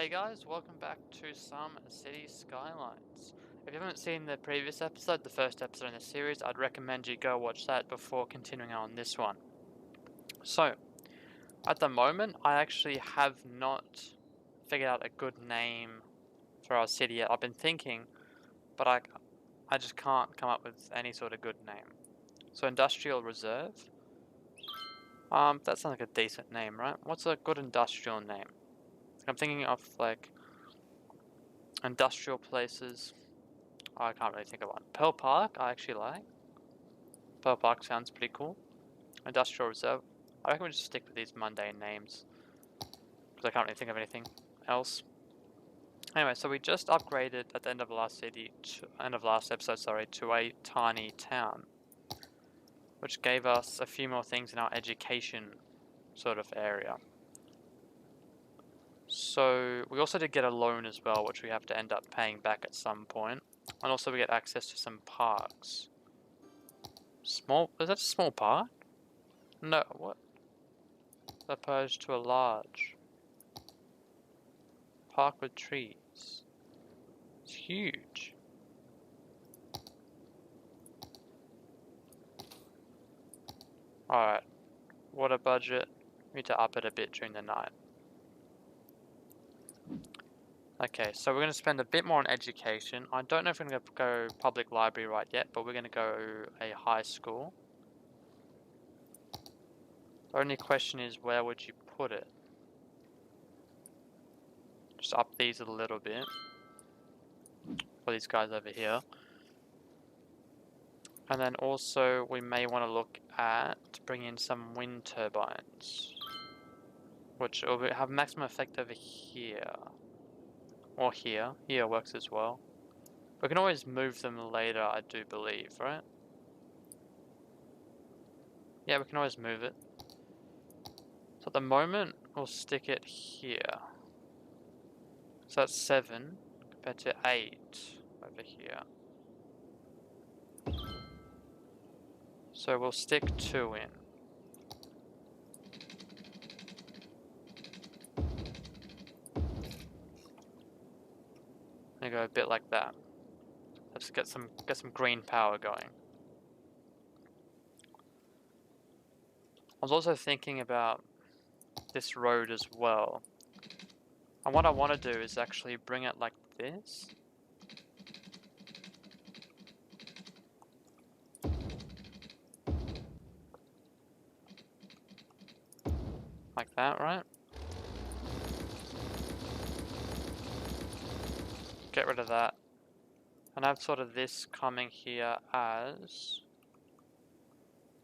Hey guys, welcome back to some City Skylines. If you haven't seen the previous episode, the first episode in the series, I'd recommend you go watch that before continuing on this one. So, at the moment, I actually have not figured out a good name for our city yet. I've been thinking, but I just can't come up with any sort of good name. So, Industrial Reserve. That sounds like a decent name, right? What's a good industrial name? I'm thinking of like industrial places. I can't really think of one. Pearl Park, I actually like. Pearl Park sounds pretty cool. Industrial Reserve. I reckon we just stick with these mundane names because I can't really think of anything else. Anyway, so we just upgraded at the end of last episode, to a tiny town, which gave us a few more things in our education sort of area. So we also did get a loan as well, which we have to end up paying back at some point, and also we get access to some parks. Is that a small park? No, what? Opposed to a large park with trees. It's huge. Alright, water budget. We need to up it a bit during the night. Okay, so we're going to spend a bit more on education. I don't know if we're going to go public library right yet, but we're going to go a high school. The only question is, where would you put it? Just up these a little bit. For these guys over here. And then also, we may want to look at bringing in some wind turbines. Which will have maximum effect over here. Or here. Here works as well. We can always move them later, I do believe, right? Yeah, we can always move it. So at the moment, we'll stick it here. So that's 7 compared to 8 over here. So we'll stick 2 in. And go a bit like that. Let's get some green power going. I was also thinking about this road as well. And what I want to do is actually bring it like this. Like that, right? Get rid of that. And have sort of this coming here as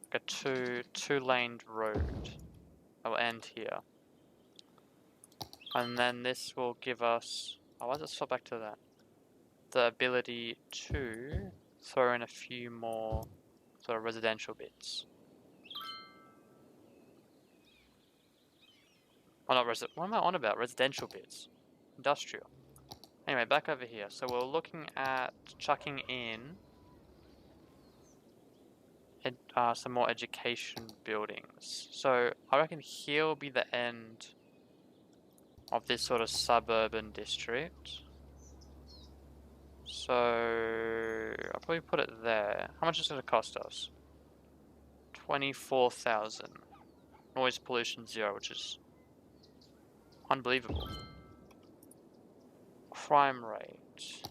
like a two-laned road that will end here. And then this will give us, oh, why does it swap back to that? The ability to throw in a few more sort of residential bits. Oh, not what am I on about? Residential bits. Industrial. Anyway, back over here. So we're looking at chucking in some more education buildings. So I reckon here will be the end of this sort of suburban district. So I'll probably put it there. How much is it going to cost us? 24,000. Noise pollution 0, which is unbelievable. Crime rate.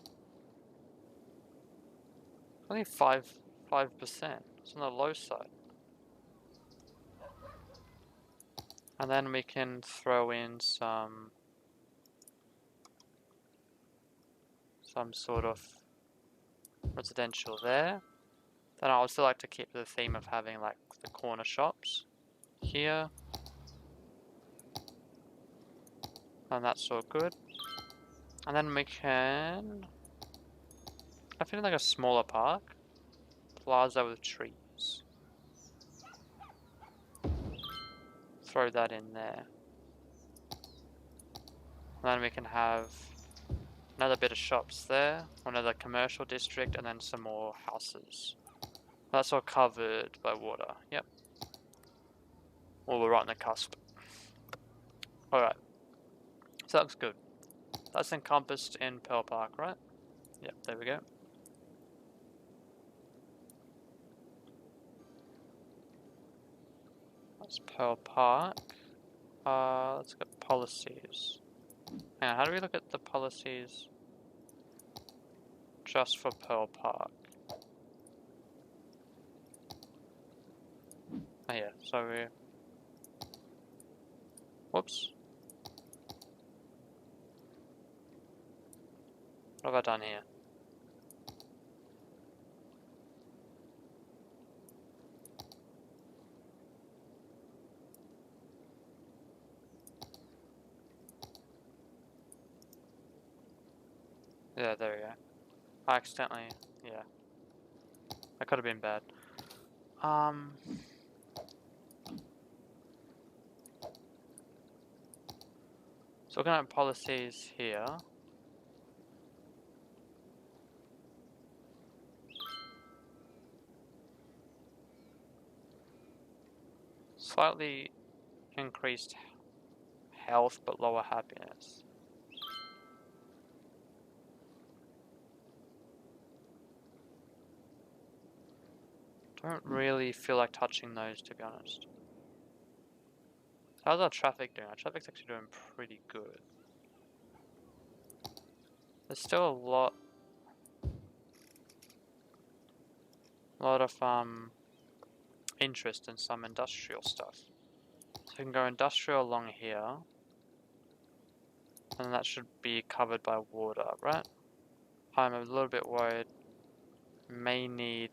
Only 5%. It's on the low side. And then we can throw in some sort of residential there. Then I would still like to keep the theme of having like the corner shops here. And that's all good. And then we can, I feel like a smaller park. Plaza with trees. Throw that in there. And then we can have another bit of shops there, another commercial district, and then some more houses. That's all covered by water. Yep. Well, we're right on the cusp. Alright. So that looks good. That's encompassed in Pearl Park, right? Yep, there we go. That's Pearl Park. Let's get policies. Hang on, how do we look at the policies just for Pearl Park? Oh yeah, so we... Whoops. What have I done here? Yeah, there we go. I accidentally... Yeah. That could have been bad. So looking at policies here. Slightly increased health but lower happiness. Don't really feel like touching those, to be honest. How's our traffic doing? Our traffic's actually doing pretty good. There's still a lot of interest in some industrial stuff. So we can go industrial along here, and that should be covered by water, right? I'm a little bit worried. May need...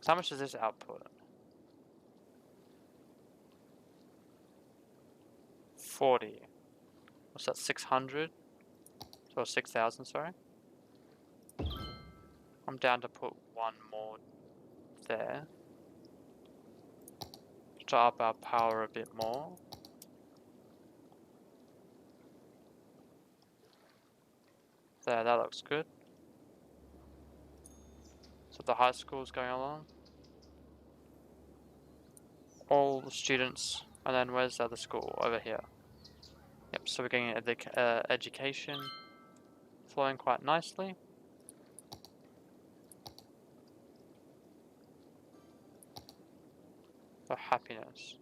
So how much does this output? 40. What's that, 600? Or 6,000, sorry? I'm down to put one more there. To up our power a bit more. There, that looks good. So the high school's going along. All the students, and then where's the other school? Over here. Yep, so we're getting the education flowing quite nicely. For happiness.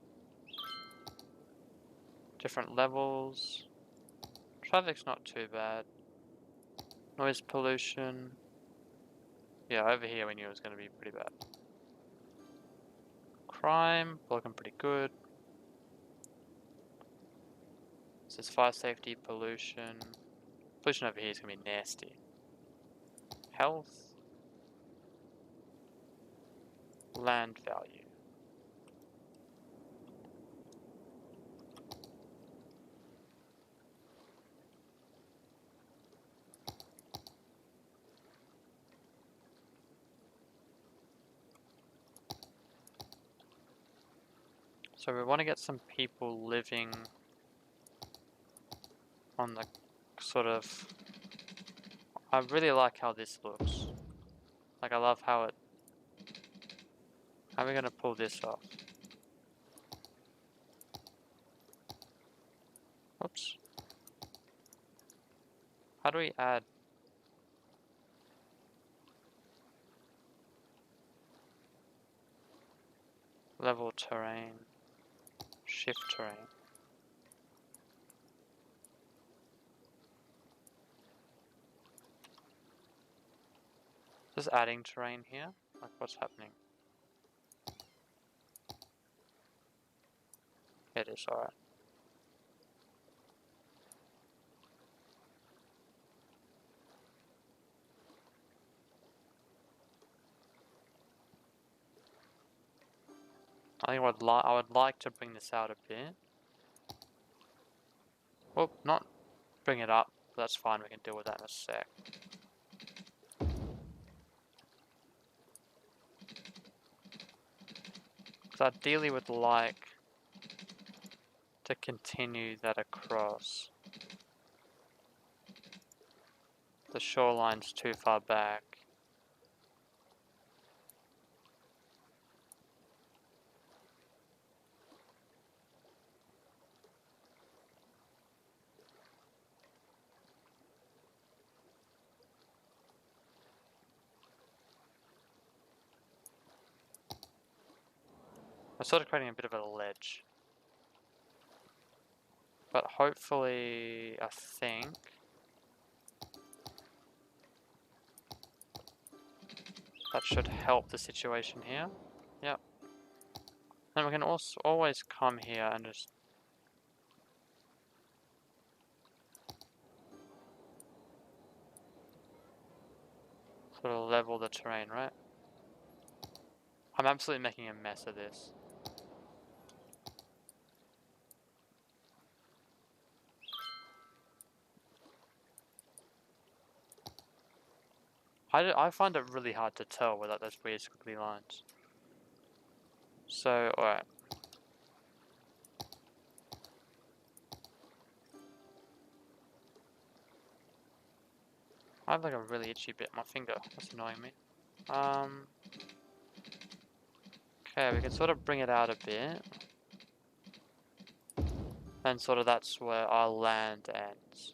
Different levels. Traffic's not too bad. Noise pollution. Yeah, over here we knew it was going to be pretty bad. Crime, looking pretty good. This is fire safety, pollution. Pollution over here is going to be nasty. Health. Land value. So we want to get some people living on the sort of... I really like how this looks. Like, I love how it... How are we going to pull this off? Oops. How do we add... Level terrain. Shift terrain. Just adding terrain here? Like, what's happening? It is, alright. I think I would like to bring this out a bit. Well, not bring it up. That's fine, we can deal with that in a sec. Because ideally would like to continue that across. The shoreline's too far back. I'm sort of creating a bit of a ledge. But hopefully, I think that should help the situation here. Yep. Then we can also always come here and just sort of level the terrain, right? I'm absolutely making a mess of this. I find it really hard to tell without those weird squiggly lines. So, alright. I have like a really itchy bit on my finger. That's annoying me. Okay, we can sort of bring it out a bit. And sort of that's where our land ends.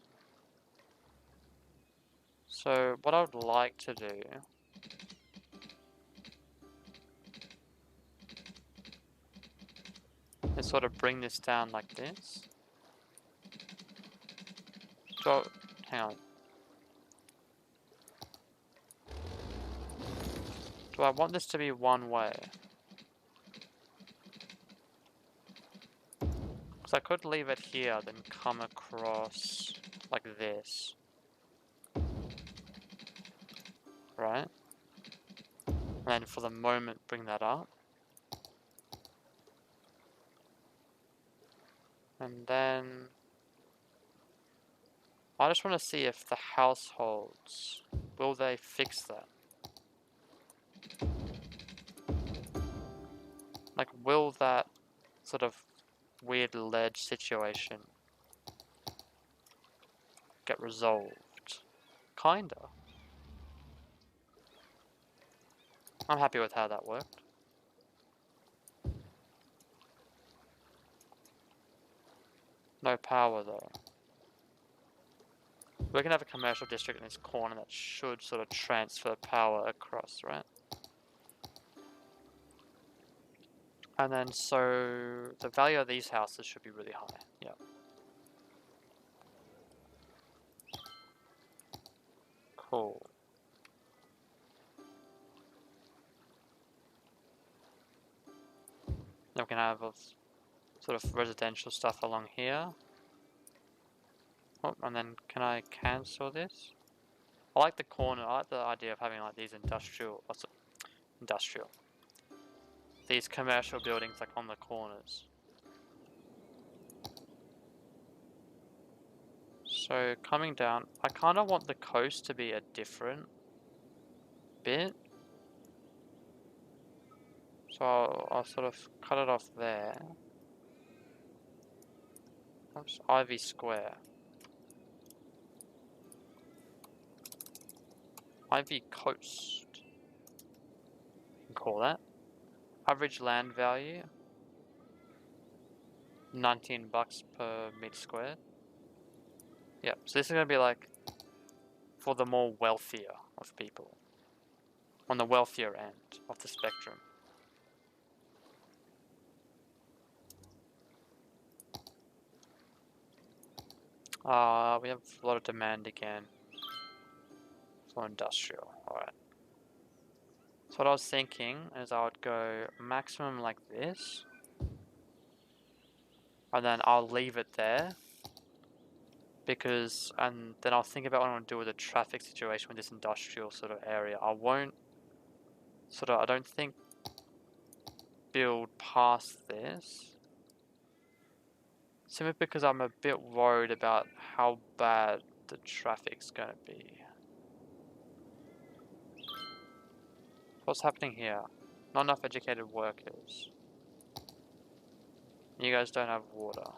So, what I would like to do is sort of bring this down like this. So, hang on. Do I want this to be one way? Because I could leave it here, then come across like this. Right? And then for the moment, bring that up. And then I just want to see if the households, will they fix that? Like, will that sort of weird ledge situation get resolved? Kinda. I'm happy with how that worked. No power though. We can have a commercial district in this corner that should sort of transfer power across, right? And then so the value of these houses should be really high, yeah. Cool. Then we can have sort of residential stuff along here. Oh, and then can I cancel this? I like the corner, I like the idea of having like these these commercial buildings like on the corners. So coming down, I kind of want the coast to be a different bit. So I'll sort of cut it off there. Oops, Ivy Square. Ivy Coast. You can call that. Average land value. 19 bucks per meter squared. Yep, so this is going to be like for the more wealthier of people. On the wealthier end of the spectrum. We have a lot of demand again for industrial. Alright. So what I was thinking is I would go maximum like this. And then I'll leave it there. And then I'll think about what I want to do with the traffic situation with this industrial sort of area. I don't think build past this. Simply because I'm a bit worried about how bad the traffic's gonna be. What's happening here? Not enough educated workers. You guys don't have water.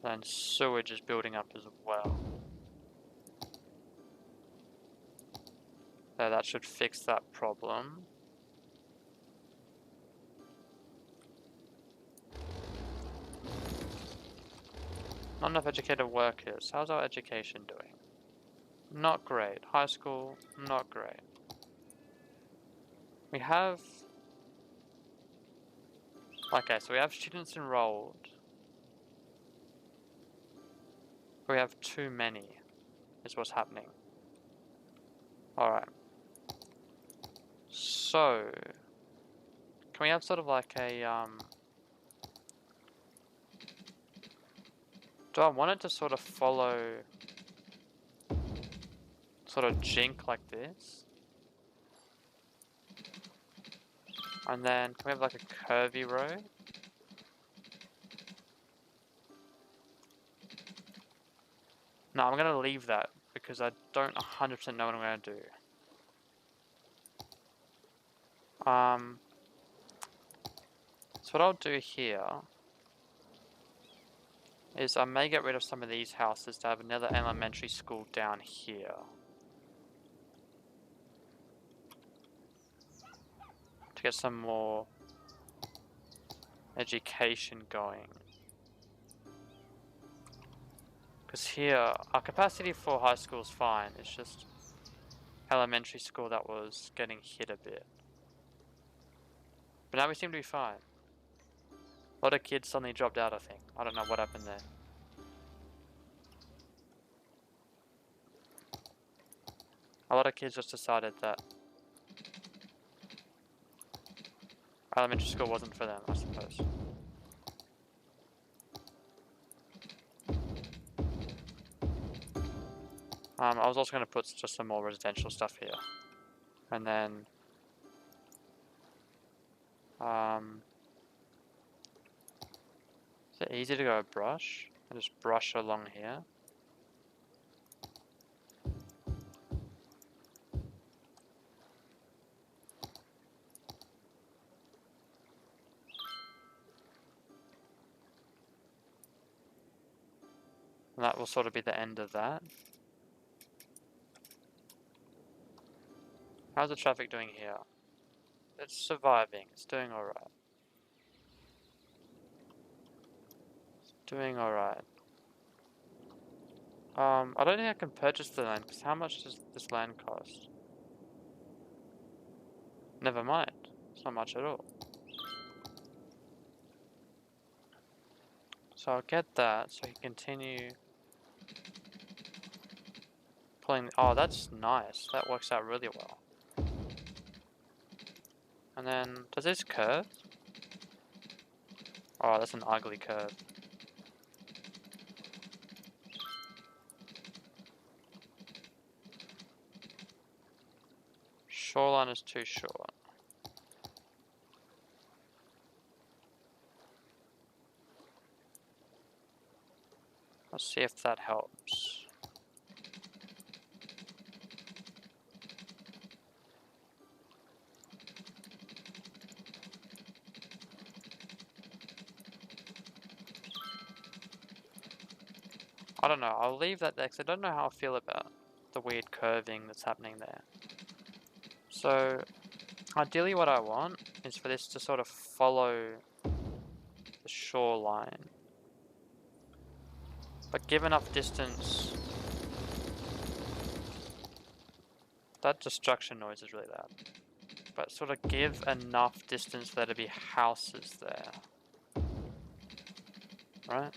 And sewage is building up as well. So that should fix that problem. Not enough educated workers. How's our education doing? not great. High school, not great. We have... Okay, so we have students enrolled. We have too many, is what's happening. Alright. So... Can we have sort of like a, do I want it to sort of follow... sort of jink like this? And then, can we have like a curvy road? No, I'm gonna leave that because I don't 100% know what I'm gonna do. So what I'll do here is I may get rid of some of these houses to have another elementary school down here. To get some more education going. Because here, our capacity for high school is fine, it's just elementary school that was getting hit a bit. But now we seem to be fine. A lot of kids suddenly dropped out, I think. I don't know what happened there. A lot of kids just decided that elementary school wasn't for them, I suppose. I was also going to put just some more residential stuff here. And then... is it easy to go brush? I just brush along here. And that will sort of be the end of that. How's the traffic doing here? It's surviving, it's doing alright. It's doing alright. I don't think I can purchase the land, because how much does this land cost? Never mind, it's not much at all. So I'll get that, so he continue pulling. Oh, that's nice, that works out really well. And then, does this curve? Oh, that's an ugly curve. Shoreline is too short. Let's see if that helps. I don't know, I'll leave that there because I don't know how I feel about the weird curving that's happening there. So, ideally what I want is for this to sort of follow the shoreline. But give enough distance. That destruction noise is really loud. But sort of give enough distance for there to be houses there. Right?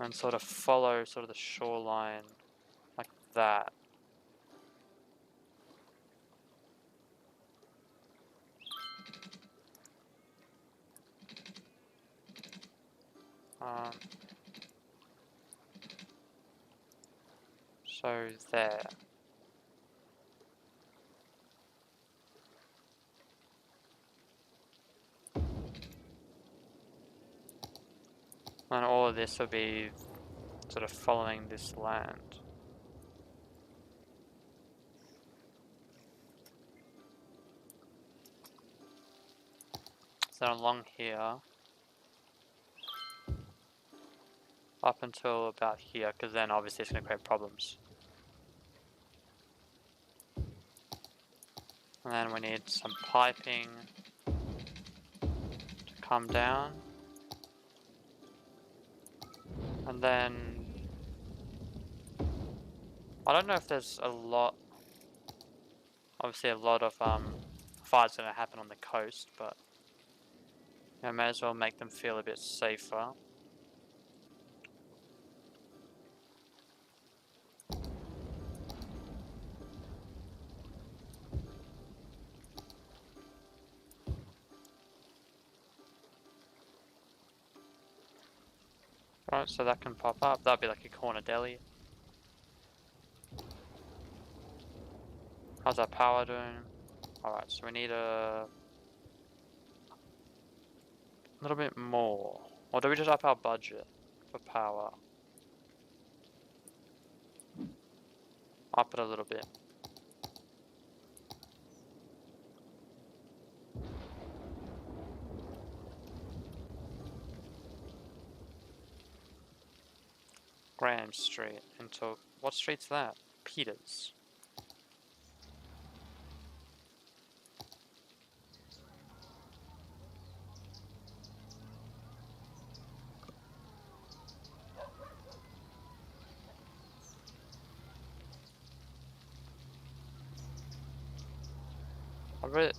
And sort of follow sort of the shoreline like that. So there. And all of this will be sort of following this land. So along here, up until about here, because then obviously it's going to create problems. And then we need some piping to come down. And then I don't know if there's a lot, obviously a lot of fights gonna happen on the coast, but I may as well make them feel a bit safer. Right, so that can pop up. That'd be like a corner deli. How's our power doing? Alright, so we need a little bit more. Or do we just up our budget for power? Up it a little bit. Graham Street into... What street's that? Peters.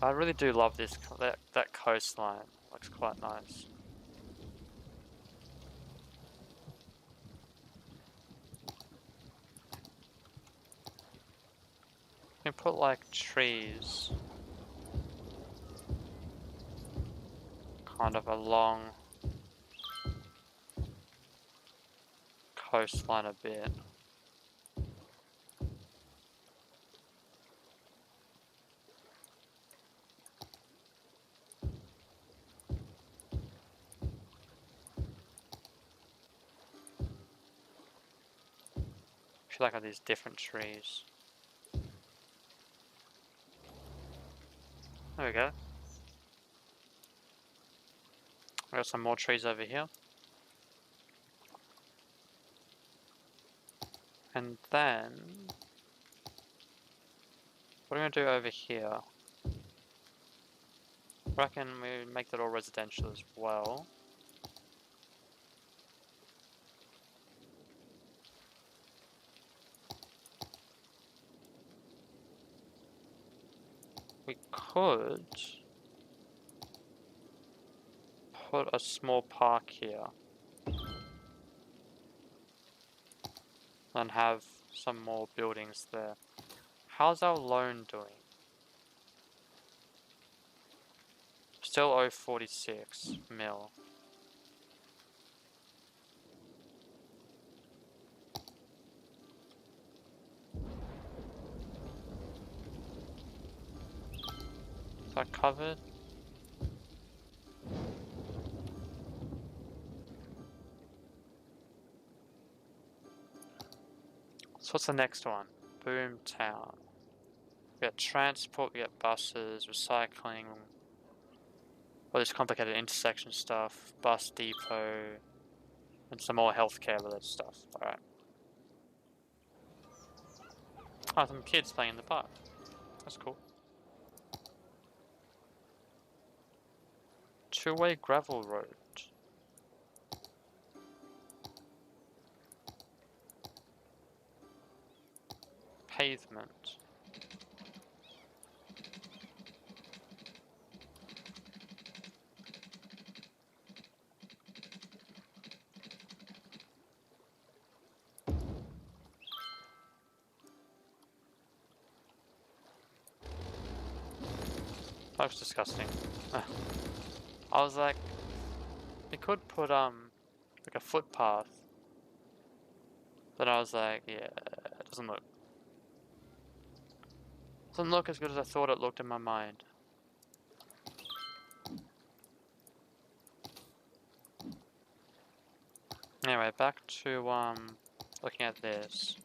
I really do love this, that coastline. Looks quite nice. You can put like trees kind of along coastline a bit. I feel like I have these different trees. There we go. We got some more trees over here. And then, what are we gonna do over here? I reckon we make that all residential as well. We could put a small park here and have some more buildings there. How's our loan doing? Still 0.46 mil. Is that covered? So what's the next one? Boomtown. We got transport, we got buses, recycling, all this complicated intersection stuff, bus depot, and some more healthcare related stuff. Alright. Oh, some kids playing in the park. That's cool. Two-way gravel road. Pavement. That was disgusting. I was like, we could put like a footpath. But I was like, yeah, it doesn't look as good as I thought it looked in my mind. Anyway, back to looking at this.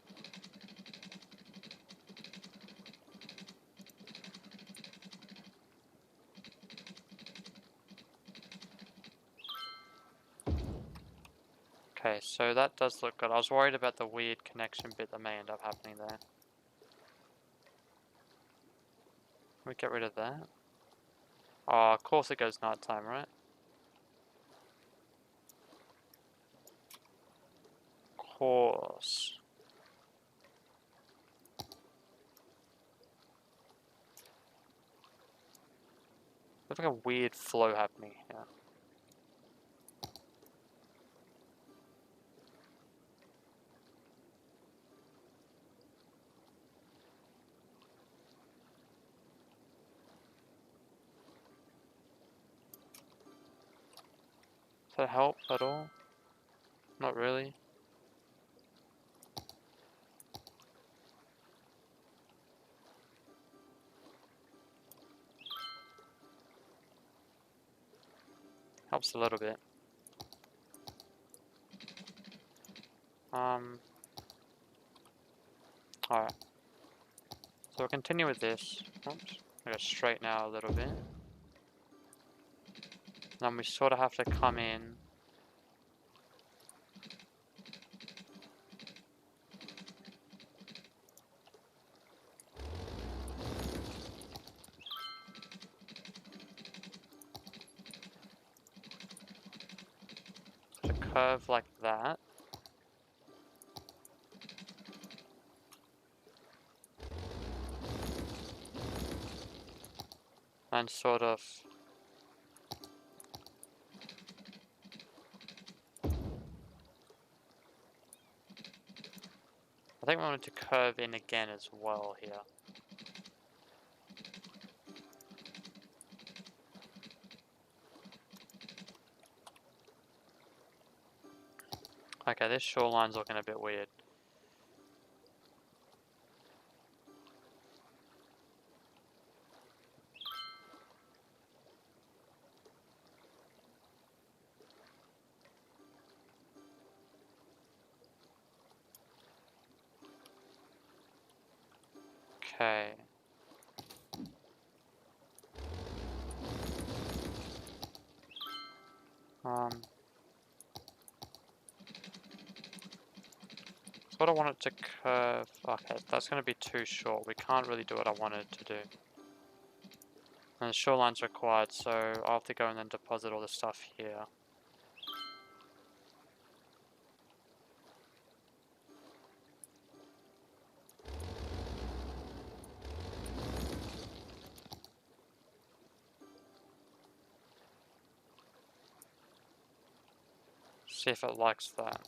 Okay, so that does look good. I was worried about the weird connection bit that may end up happening there. Can we get rid of that? Oh, of course it goes nighttime, right? Of course. There's like a weird flow happening here. Does that help at all? Not really. Helps a little bit. Alright. So we'll continue with this. Oops. I go straight now a little bit. Then we sort of have to come in. To curve like that. And sort of I think we wanted to curve in again as well here. Okay, this shoreline's looking a bit weird. Okay. Sort of want it to curve. Okay, that's going to be too short. We can't really do what I wanted to do. And the shoreline's required, so I'll have to go and then deposit all the stuff here. See if it likes that.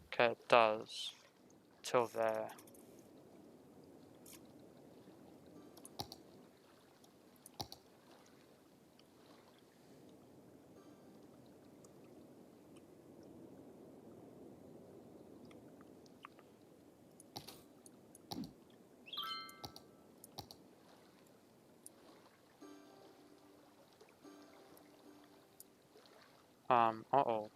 Okay, it does. Till there. Uh-oh.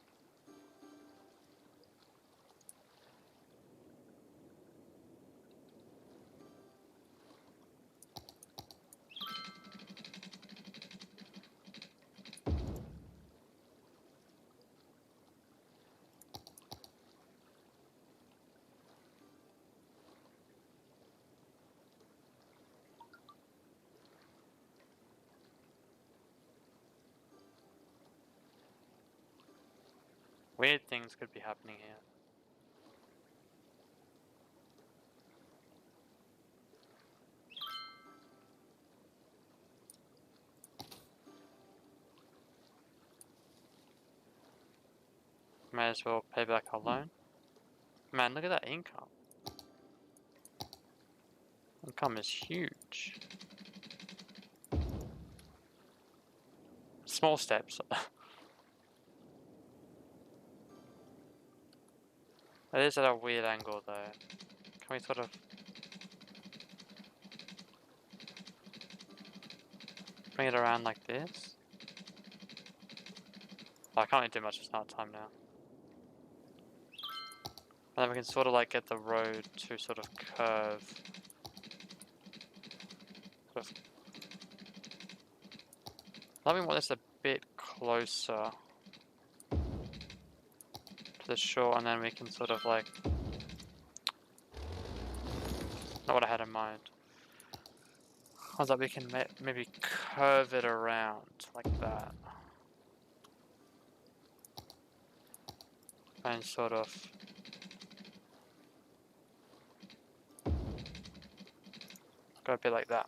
Weird things could be happening here. May as well pay back our loan. Man, look at that income. Income is huge. Small steps. It is at a weird angle though. Can we sort of bring it around like this? Oh, I can't really do much, it's not time now. And then we can sort of like get the road to sort of curve. Let me want this a bit closer to the shore, and then we can sort of like, not what I had in mind. I was like, we can maybe curve it around like that. And sort of go a bit like that.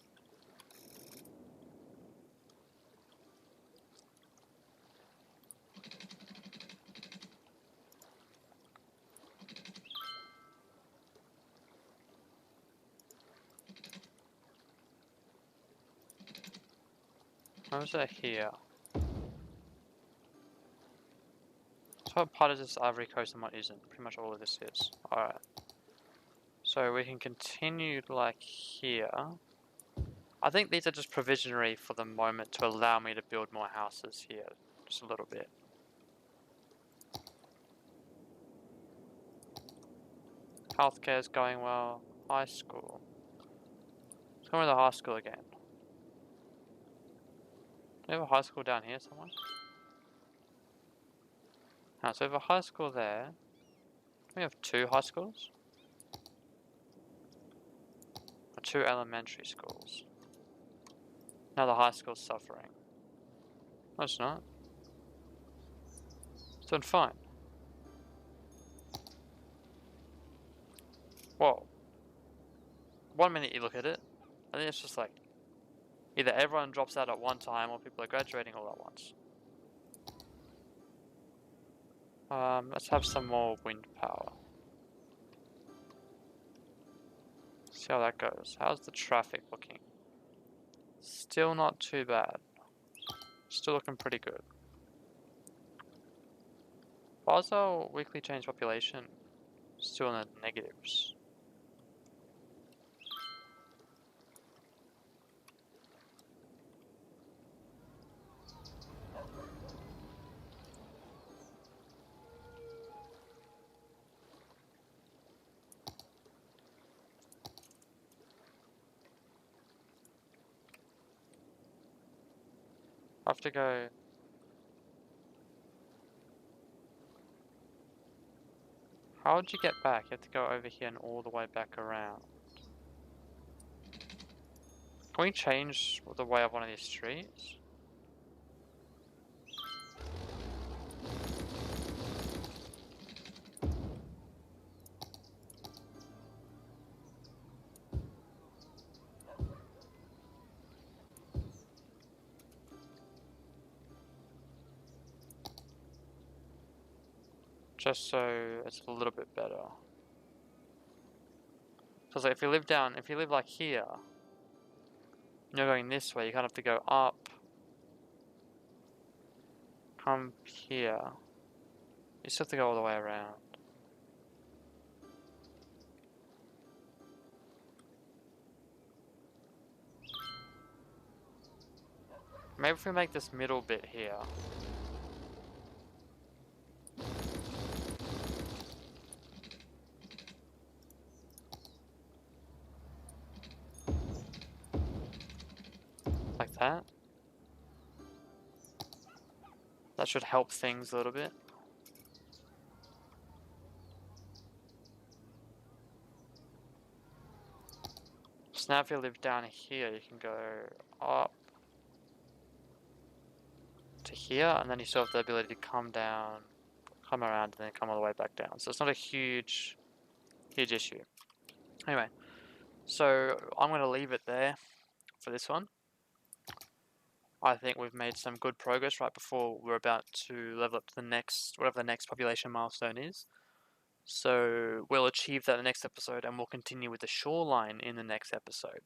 Where was it here? So what part is this Ivory Coast and what isn't? Pretty much all of this is. Alright. So we can continue like here. I think these are just provisionary for the moment to allow me to build more houses here. Just a little bit. Healthcare is going well. High school. Let's go to the high school again. Do we have a high school down here somewhere? No, so we have a high school there. We have 2 high schools? Or 2 elementary schools. Now the high school's suffering. No, it's not. It's doing fine. Whoa. 1 minute you look at it, I think it's just like either everyone drops out at one time or people are graduating all at once. Let's have some more wind power. See how that goes. How's the traffic looking? Still not too bad. Still looking pretty good. Why is our weekly change population still in the negatives? I have to go. How would you get back? You have to go over here and all the way back around. Can we change the way of one of these streets? Just so it's a little bit better. So it's like if you live like here, and you're going this way, you kind of have to go up, come here. You still have to go all the way around. Maybe if we make this middle bit here. Like that. That should help things a little bit. So now if you live down here, you can go up to here, and then you still have the ability to come down, come around, and then come all the way back down. So it's not a huge issue. Anyway, so I'm going to leave it there for this one. I think we've made some good progress right before we're about to level up to the next, whatever the next population milestone is. So we'll achieve that in the next episode, and we'll continue with the shoreline in the next episode.